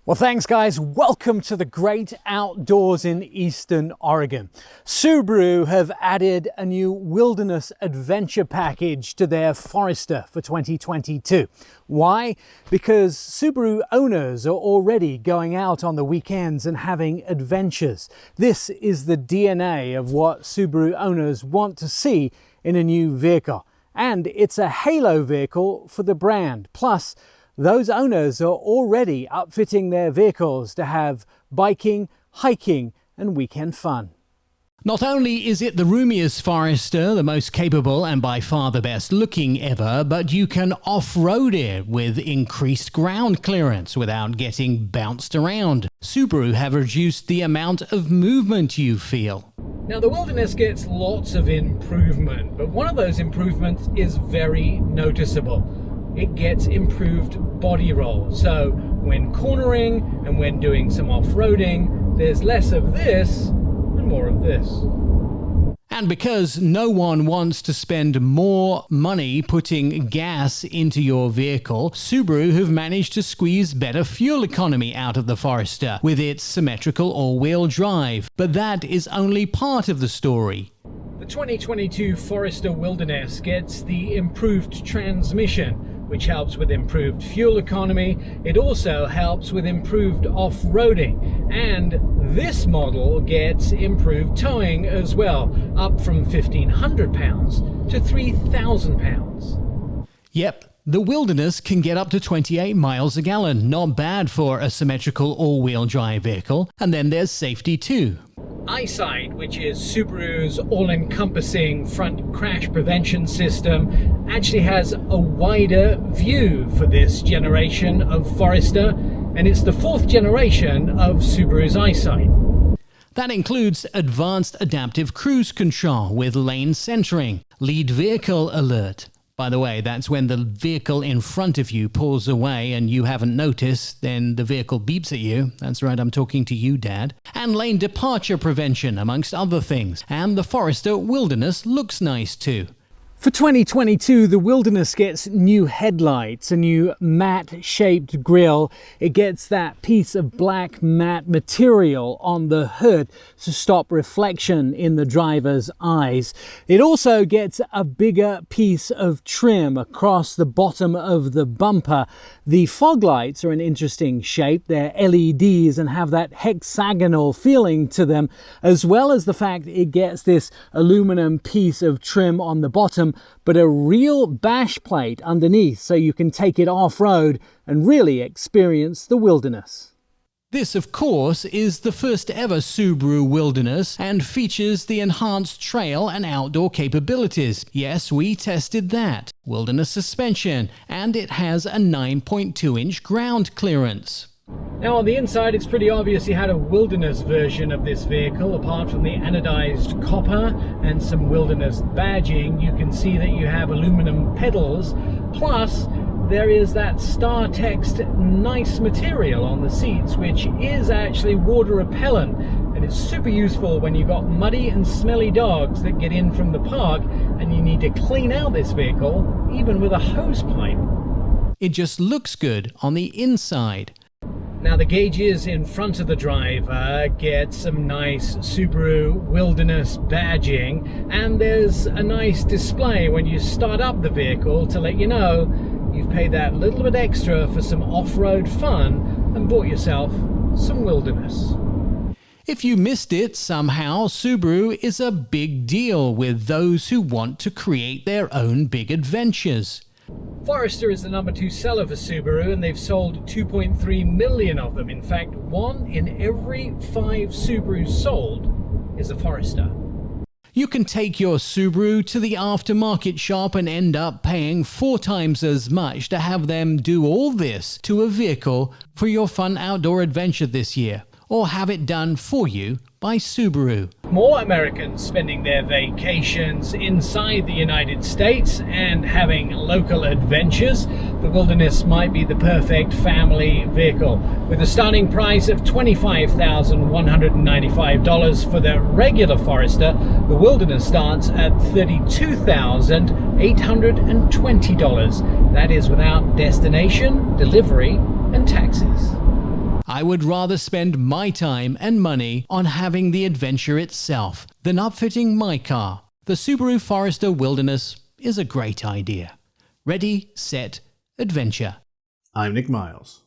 Well, thanks guys. Welcome to the great outdoors in Eastern Oregon. Subaru have added a new wilderness adventure package to their Forester for 2022. Why? Because Subaru owners are already going out on the weekends and having adventures. This is the DNA of what Subaru owners want to see in a new vehicle. And it's a halo vehicle for the brand. Plus, those owners are already upfitting their vehicles to have biking, hiking, and weekend fun. Not only is it the roomiest Forester, the most capable and by far the best looking ever, but you can off-road it with increased ground clearance without getting bounced around. Subaru have reduced the amount of movement you feel. Now, the Wilderness gets lots of improvement, but one of those improvements is very noticeable. It gets improved body roll. So when cornering and when doing some off-roading, there's less of this and more of this. And because no one wants to spend more money putting gas into your vehicle, Subaru have managed to squeeze better fuel economy out of the Forester with its symmetrical all-wheel drive. But that is only part of the story. The 2022 Forester Wilderness gets the improved transmission, which helps with improved fuel economy. It also helps with improved off-roading. And this model gets improved towing as well, up from 1,500 pounds to 3,000 pounds. Yep, the Wilderness can get up to 28 miles a gallon. Not bad for a symmetrical all-wheel drive vehicle. And then there's safety too. Eyesight, which is Subaru's all-encompassing front crash prevention system, actually has a wider view for this generation of Forester, and it's the fourth generation of Subaru's Eyesight. That includes advanced adaptive cruise control with lane centering, lead vehicle alert. By the way, that's when the vehicle in front of you pulls away and you haven't noticed, then the vehicle beeps at you. That's right, I'm talking to you, Dad. And lane departure prevention, amongst other things. And the Forester Wilderness looks nice too. For 2022, the Wilderness gets new headlights, a new matte-shaped grille. It gets that piece of black matte material on the hood to stop reflection in the driver's eyes. It also gets a bigger piece of trim across the bottom of the bumper. The fog lights are an interesting shape. They're LEDs and have that hexagonal feeling to them, as well as the fact it gets this aluminum piece of trim on the bottom, but a real bash plate underneath so you can take it off-road and really experience the Wilderness. This, of course, is the first ever Subaru Wilderness and features the enhanced trail and outdoor capabilities. Yes, we tested that. Wilderness suspension, and it has a 9.2-inch ground clearance. Now on the inside, it's pretty obvious you had a Wilderness version of this vehicle. Apart from the anodized copper and some Wilderness badging, you can see that you have aluminum pedals. Plus, there is that star text nice material on the seats, which is actually water repellent. And it's super useful when you've got muddy and smelly dogs that get in from the park and you need to clean out this vehicle, even with a hose pipe. It just looks good on the inside. Now the gauges in front of the driver get some nice Subaru Wilderness badging, and there's a nice display when you start up the vehicle to let you know you've paid that little bit extra for some off-road fun and bought yourself some Wilderness. If you missed it somehow, Subaru is a big deal with those who want to create their own big adventures. Forester is the number 2 seller for Subaru, and they've sold 2.3 million of them. In fact, 1 in every 5 Subarus sold is a Forester. You can take your Subaru to the aftermarket shop and end up paying 4 times as much to have them do all this to a vehicle for your fun outdoor adventure this year, or have it done for you by Subaru. More Americans spending their vacations inside the United States and having local adventures. The Wilderness might be the perfect family vehicle. With a starting price of $25,195 for the regular Forester, the Wilderness starts at $32,820. That is without destination, delivery, and taxes. I would rather spend my time and money on having the adventure itself than upfitting my car. The Subaru Forester Wilderness is a great idea. Ready, set, adventure. I'm Nick Miles.